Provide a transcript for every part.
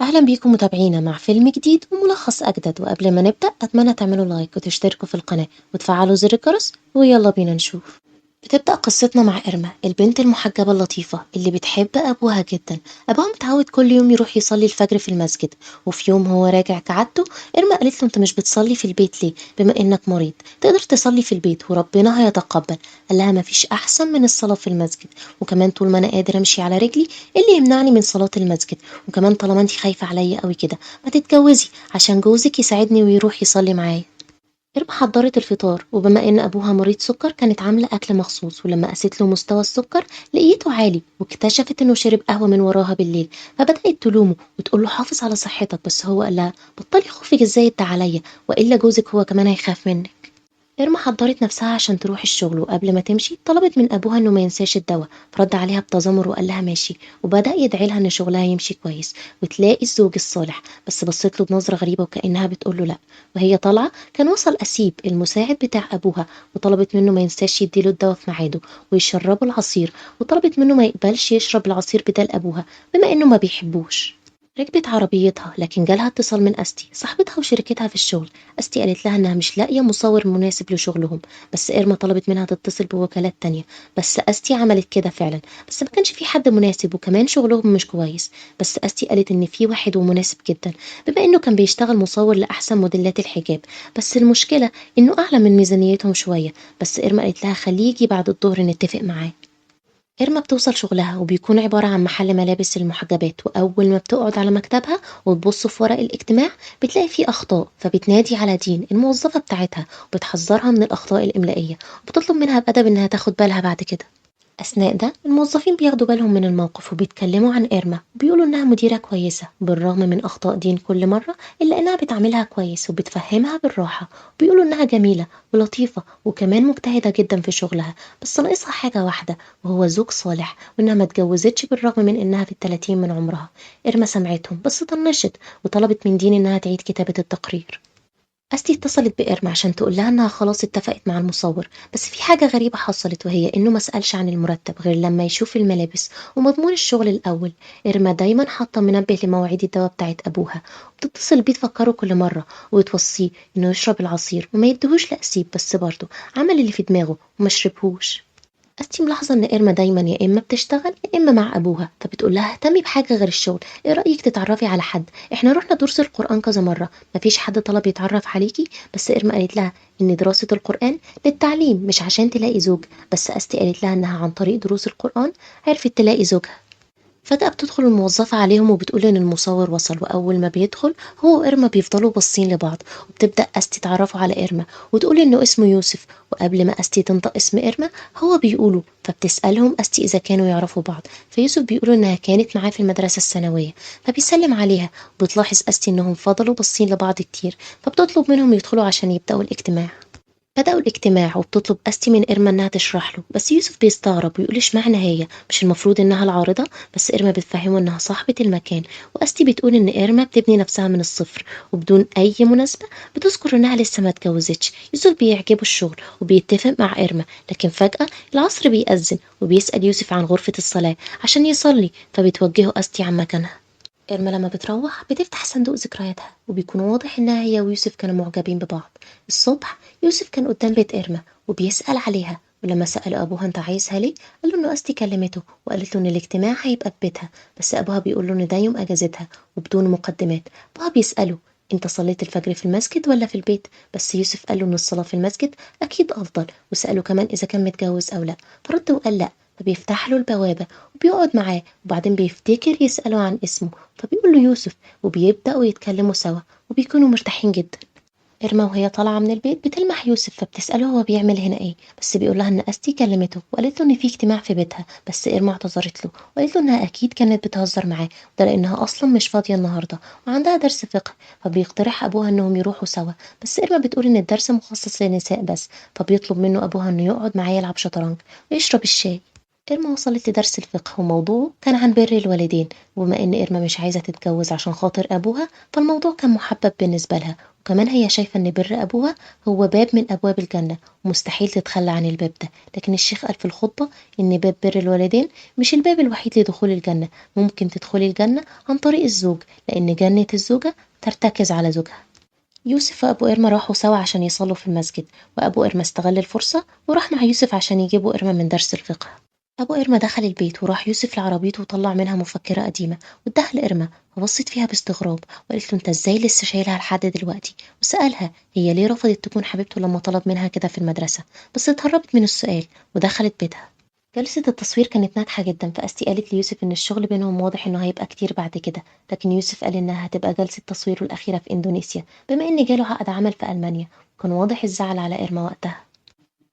أهلا بيكم متابعينا مع فيلم جديد وملخص أجدد. وقبل ما نبدأ أتمنى تعملوا لايك وتشتركوا في القناة وتفعلوا زر الجرس، ويلا بينا نشوف. بتبدأ قصتنا مع إرما البنت المحجبة اللطيفة اللي بتحب أبوها جدا. أبوها متعود كل يوم يروح يصلي الفجر في المسجد، وفي يوم هو راجع كعادته إرما قالت له أنت مش بتصلي في البيت ليه؟ بما إنك مريض تقدر تصلي في البيت وربنا هيتقبل. قال لها مفيش أحسن من الصلاة في المسجد، وكمان طول ما أنا قادر أمشي على رجلي إيه اللي يمنعني من صلاة المسجد؟ وكمان طالما أنت خايفة عليا قوي كده ما تتجوزي عشان جوزك يساعدني ويروح يصلي معايا. رِبْحة حضّرت الفطار، وبما إن أبوها مريض سُكّر كانت عاملة أكل مخصوص، ولمّا قاست له مستوى السُكّر لقيته عالي، واكتشفت إنه شرب قهوة من وراها بالليل، فبدأت تلومه وتقول له حافظ على صحتك، بس هو قال لها بطّلي خوفِك الزايد ده عليَّ، وإلا جوزِك هو كمان هيخاف منِّك. إرما حضّرت نفسها عشان تروح الشغل، وقبل ما تمشي طلبت من أبوها إنه ما ينساش الدوا، فرد عليها بتذمر وقال لها ماشي، وبدأ يدعي لها إن شغلها يمشي كويس وتلاقي الزوج الصالح، بس بصت له بنظرة غريبة وكأنها بتقول له لأ. وهي طالعة كان وصل أسيب المساعد بتاع أبوها، وطلبت منه ما ينساش يديله الدوا في ميعاده ويشربه العصير، وطلبت منه ما يقبلش يشرب العصير بدال أبوها بما إنه ما بيحبوش. ركبت عربيتها لكن جالها اتصال من أستي صاحبتها وشركتها في الشغل. أستي قالت لها إنها مش لاقية مصور مناسب لشغلهم، بس إرما طلبت منها تتصل بوكالات تانية، بس أستي عملت كده فعلا، بس ما كانش في حد مناسب وكمان شغلهم مش كويس. بس أستي قالت إن في واحد ومناسب جدا بما إنه كان بيشتغل مصور لأحسن موديلات الحجاب، بس المشكلة إنه أعلى من ميزانيتهم شوية. بس إرما قالت لها خليه يجي بعد الظهر نتفق معاه. إرما بتوصل شغلها وبيكون عبارة عن محل ملابس للمحجبات، وأول ما بتقعد على مكتبها وتبص في ورق الاجتماع بتلاقي فيه أخطاء، فبتنادي على دين الموظفة بتاعتها وبتحذرها من الأخطاء الإملائية، وبتطلب منها بأدب إنها تاخد بالها بعد كده. أثناء ده الموظفين بياخدوا بالهم من الموقف وبيتكلموا عن إيرما وبيقولوا إنها مديرة كويسة بالرغم من أخطاء دين كل مرة، إلا إنها بتعاملها كويس وبتفهمها بالراحة، وبيقولوا إنها جميلة ولطيفة وكمان مجتهدة جدا في شغلها، بس ناقصها حاجة واحدة وهو زوج صالح، وإنها ما اتجوزتش بالرغم من إنها في التلاتين من عمرها. إيرما سمعتهم بس طنشت وطلبت من دين إنها تعيد كتابة التقرير. أستي اتصلت بإرما عشان تقول لها إنها خلاص اتفقت مع المصور، بس في حاجة غريبة حصلت وهي إنه ما سألش عن المرتب غير لما يشوف الملابس ومضمون الشغل الأول. إرما دايما حاطة منبه لمواعيد الدواء بتاعت أبوها، وبتتصل بيه تفكره كل مرة وتوصيه إنه يشرب العصير وما يديهوش لأسيب، بس برضه عمل اللي في دماغه وما شربهوش. أستي ملاحظة إن إرما دايما يا إما بتشتغل يا إما مع أبوها، فبتقول لها اهتمي بحاجة غير الشغل، إيه رأيك تتعرفي على حد؟ إحنا رحنا دروس القرآن كذا مرة مفيش حد طلب يتعرف عليكي. بس إرما قالت لها إن دراسة القرآن للتعليم مش عشان تلاقي زوج، بس أستي قالت لها إنها عن طريق دروس القرآن عرفت تلاقي زوجها. فجأة بتدخل الموظفة عليهم وبتقول إن المصور وصل، وأول ما بيدخل هو وإرما بيفضلوا باصين لبعض، وبتبدأ أستي تعرفوا على إرما وتقول إنه اسمه يوسف، وقبل ما أستي تنطق اسم إرما هو بيقوله، فبتسألهم أستي إذا كانوا يعرفوا بعض، فيوسف بيقولوا إنها كانت معاه في المدرسة الثانوية، فبيسلم عليها. وبتلاحظ أستي إنهم فضلوا باصين لبعض كتير، فبتطلب منهم يدخلوا عشان يبدأوا الاجتماع. بدأوا الاجتماع وبتطلب أستي من إرما إنها تشرح له، بس يوسف بيستغرب ويقول اشمعنى هي مش المفروض إنها العارضة. بس إرما بتفهمه إنها صاحبة المكان، وأستي بتقول إن إرما بتبني نفسها من الصفر وبدون أي مناسبة بتذكر إنها لسه ما اتجوزتش. يوسف بيعجبه الشغل وبيتفق مع إرما، لكن فجأة العصر بيأذن وبيسأل يوسف عن غرفة الصلاة عشان يصلي، فبتوجهه أستي عن مكانها. إرما لما بتروح بتفتح صندوق ذكرياتها وبيكون واضح إنها هي ويوسف كانوا معجبين ببعض. الصبح يوسف كان قدام بيت إرما وبيسأل عليها، ولما سأله أبوها أنت عايزها ليه قال له إنه أستي كلمته وقالت له إن الاجتماع هيبقى في بيتها، بس أبوها بيقول له إن ده يوم أجازتها وبدون مقدمات. أبوها بيسأله أنت صليت الفجر في المسجد ولا في البيت؟ بس يوسف قال له إن الصلاة في المسجد أكيد أفضل، وسأله كمان إذا كان متجوز أو لأ، فرد وقال لأ. فبيفتح له البوابة وبيقعد معاه، وبعدين بيفتكر يسأله عن اسمه فبيقول له يوسف، وبيبدأوا يتكلموا سوا وبيكونوا مرتاحين جدا. إرما وهي طالعة من البيت بتلمح يوسف فبتسأله هو بيعمل هنا إيه، بس بيقول لها إن أستي كلمته وقالت له إن في اجتماع في بيتها، بس إرما اعتذرت له وقالت له إنها أكيد كانت بتهزر معاه، ده لأنها أصلا مش فاضية النهاردة وعندها درس فقه. فبيقترح أبوها إنهم يروحوا سوا، بس إرما بتقول إن الدرس مخصص للنساء بس، فبيطلب منه أبوها إنه يقعد معاه يلعب شطرنج ويشرب الشاي. إرما وصلت لدرس الفقه وموضوعه كان عن بر الوالدين، وبما إن إرما مش عايزة تتجوز عشان خاطر أبوها فالموضوع كان محبب بالنسبة لها، وكمان هي شايفة إن بر أبوها هو باب من أبواب الجنة ومستحيل تتخلى عن الباب ده. لكن الشيخ قال في الخطبة إن باب بر الوالدين مش الباب الوحيد لدخول الجنة، ممكن تدخلي الجنة عن طريق الزوج، لأن جنة الزوجة ترتكز على زوجها. يوسف وأبو إرما راحوا سوا عشان يصلوا في المسجد، وأبو إرما استغل الفرصة وراح مع يوسف عشان يجيبوا إرما من درس الفقه. أبو إرما دخل البيت وراح يوسف لعربيته وطلع منها مفكرة قديمة واداها لإرما، وبصت فيها باستغراب وقالت له انت ازاي لسه شايلها لحد دلوقتي، وسألها هي ليه رفضت تكون حبيبته لما طلب منها كده في المدرسة، بس اتهربت من السؤال ودخلت بيتها. جلسة التصوير كانت ناجحة جدا، فأستي قالت ليوسف إن الشغل بينهم واضح إنه هيبقى كتير بعد كده، لكن يوسف قال إنها هتبقى جلسة تصويره الأخيرة في إندونيسيا بما إن جاله عقد عمل في ألمانيا، وكان واضح الزعل على إرما وقتها.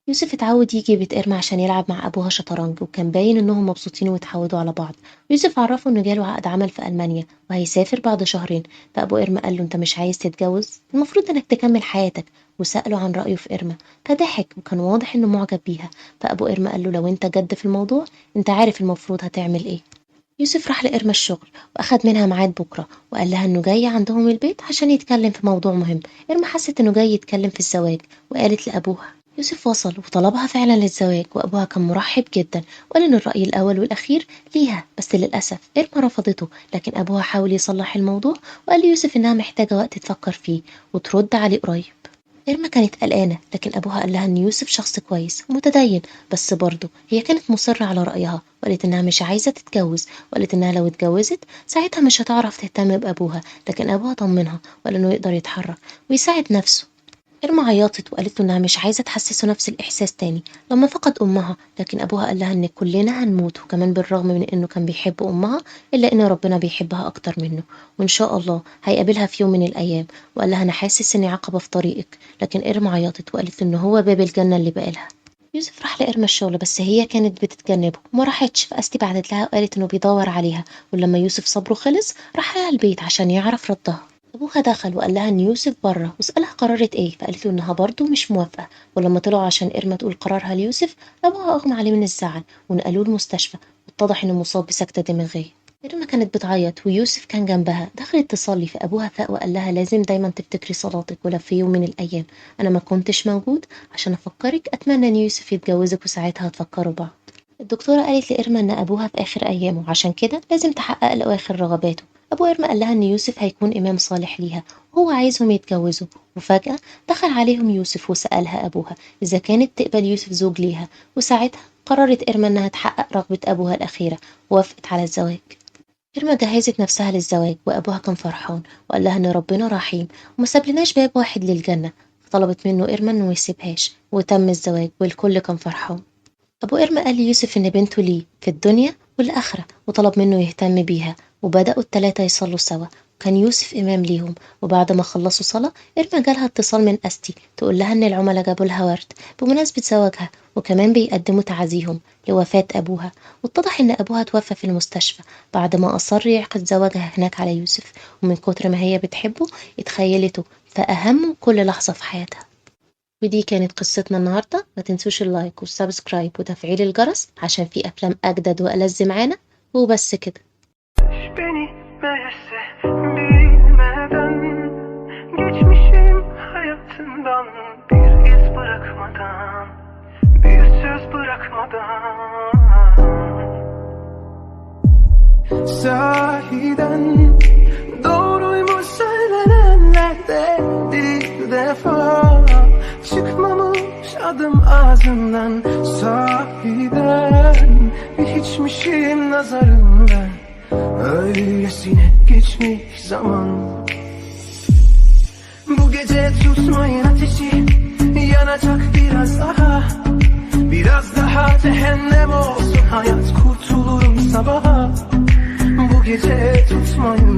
يوسف اتعود يجي بيت إرما عشان يلعب مع أبوها شطرنج، وكان باين إنهم مبسوطين واتعودوا على بعض. يوسف عرفه إنه جاله عقد عمل في ألمانيا وهيسافر بعد شهرين، فأبو إرما قال له أنت مش عايز تتجوز؟ المفروض إنك تكمل حياتك، وسأله عن رأيه في إرما فضحك وكان واضح إنه معجب بيها. فأبو إرما قال له لو أنت جد في الموضوع أنت عارف المفروض هتعمل إيه. يوسف راح لإرما الشغل وأخد منها ميعاد بكرة وقال لها إنه جاي عندهم البيت عشان يتكلم في موضوع مهم. إرما حست إنه جاي يتكلم في الزواج وقالت لأبوها. يوسف وصل وطلبها فعلا للزواج، وأبوها كان مرحب جدا وقال إن الرأي الأول والأخير ليها، بس للأسف إرما رفضته. لكن أبوها حاول يصلح الموضوع وقال ليوسف إنها محتاجة وقت تفكر فيه وترد عليه قريب. إرما كانت قلقانة، لكن أبوها قال لها إن يوسف شخص كويس ومتدين، بس برضه هي كانت مصرة على رأيها وقالت إنها مش عايزة تتجوز، وقالت إنها لو اتجوزت ساعتها مش هتعرف تهتم بأبوها. لكن أبوها طمنها وقال إنه يقدر يتحرك ويساعد نفسه. إرما عيطت وقالت له إنها مش عايزة تحسسه نفس الإحساس تاني لما فقد أمها، لكن أبوها قال لها إن كلنا هنموت، وكمان بالرغم من إنه كان بيحب أمها إلا إن ربنا بيحبها أكتر منه، وإن شاء الله هيقابلها في يوم من الأيام. وقال لها أنا حاسس إني عقبة في طريقك، لكن إرما عيطت وقالت إنه هو باب الجنة اللي بقالها. يوسف راح لإرما الشغل بس هي كانت بتتجنبه وما راحتش، فأستي بعتت لها وقالت إنه بيدور عليها، ولما يوسف صبره خلص راح لها البيت عشان يعرف ردها. أبوها دخل وقال لها إن يوسف بره وسألها قررت إيه، فقالت له إنها برضه مش موافقة. ولما طلعوا عشان إرما تقول قرارها ليوسف أبوها أغمى عليه من الزعل ونقلوه المستشفى، واتضح إنه مصاب بسكتة دماغية. إرما كانت بتعيط ويوسف كان جنبها، دخلت تصلي فأبوها فاق وقال لها لازم دايما تفتكري صلاتك، ولو في يوم من الأيام أنا ما كنتش موجود عشان أفكرك أتمنى إن يوسف يتجوزك وساعتها هتفكروا بعض. الدكتورة قالت لإرما إن أبوها في آخر أيامه عشان كده لازم تحقق له آخر رغباته. أبو إرما قال لها إن يوسف هيكون إمام صالح ليها وهو عايزهم يتجوزوا، وفجأة دخل عليهم يوسف وسألها أبوها إذا كانت تقبل يوسف زوج ليها، وساعتها قررت إرما إنها تحقق رغبة أبوها الأخيرة ووافقت على الزواج. إرما جهزت نفسها للزواج وأبوها كان فرحان وقال لها إن ربنا رحيم وما سابلناش باب واحد للجنة، فطلبت منه إرما إنه ميسيبهاش وتم الزواج والكل كان فرحان. أبو إرما قال ليوسف إن بنته ليه في الدنيا والآخرة وطلب منه يهتم بيها، وبدأوا التلاتة يصلوا سوا وكان يوسف إمام ليهم. وبعد ما خلصوا صلاة إرما جالها اتصال من أستي تقول لها إن العملاء جابوا لها ورد بمناسبة زواجها، وكمان بيقدموا تعازيهم لوفاة أبوها. واتضح إن أبوها توفى في المستشفى بعد ما أصر يعقد زواجها هناك على يوسف، ومن كتر ما هي بتحبه اتخيلته فأهم كل لحظة في حياتها. ودي كانت قصتنا النهاردة، ما تنسوش اللايك والسبسكرايب وتفعيل الجرس عشان في أفلام أجدد وألذ معانا. وبس كده. Beni meğerse bilmeden geçmişim hayatından bir iz bırakmadan, bir söz bırakmadan. Sahiden doğruymuş söylenenlerde bir defa çıkmamış adım ağzından. Sahiden bir hiçmişim nazarında, öylesine geçmiş zaman. Bu gece tutmayın ateşi, yanacak biraz daha. Biraz daha cehennem olsun hayat, kurtulurum sabaha. Bu gece tutmayın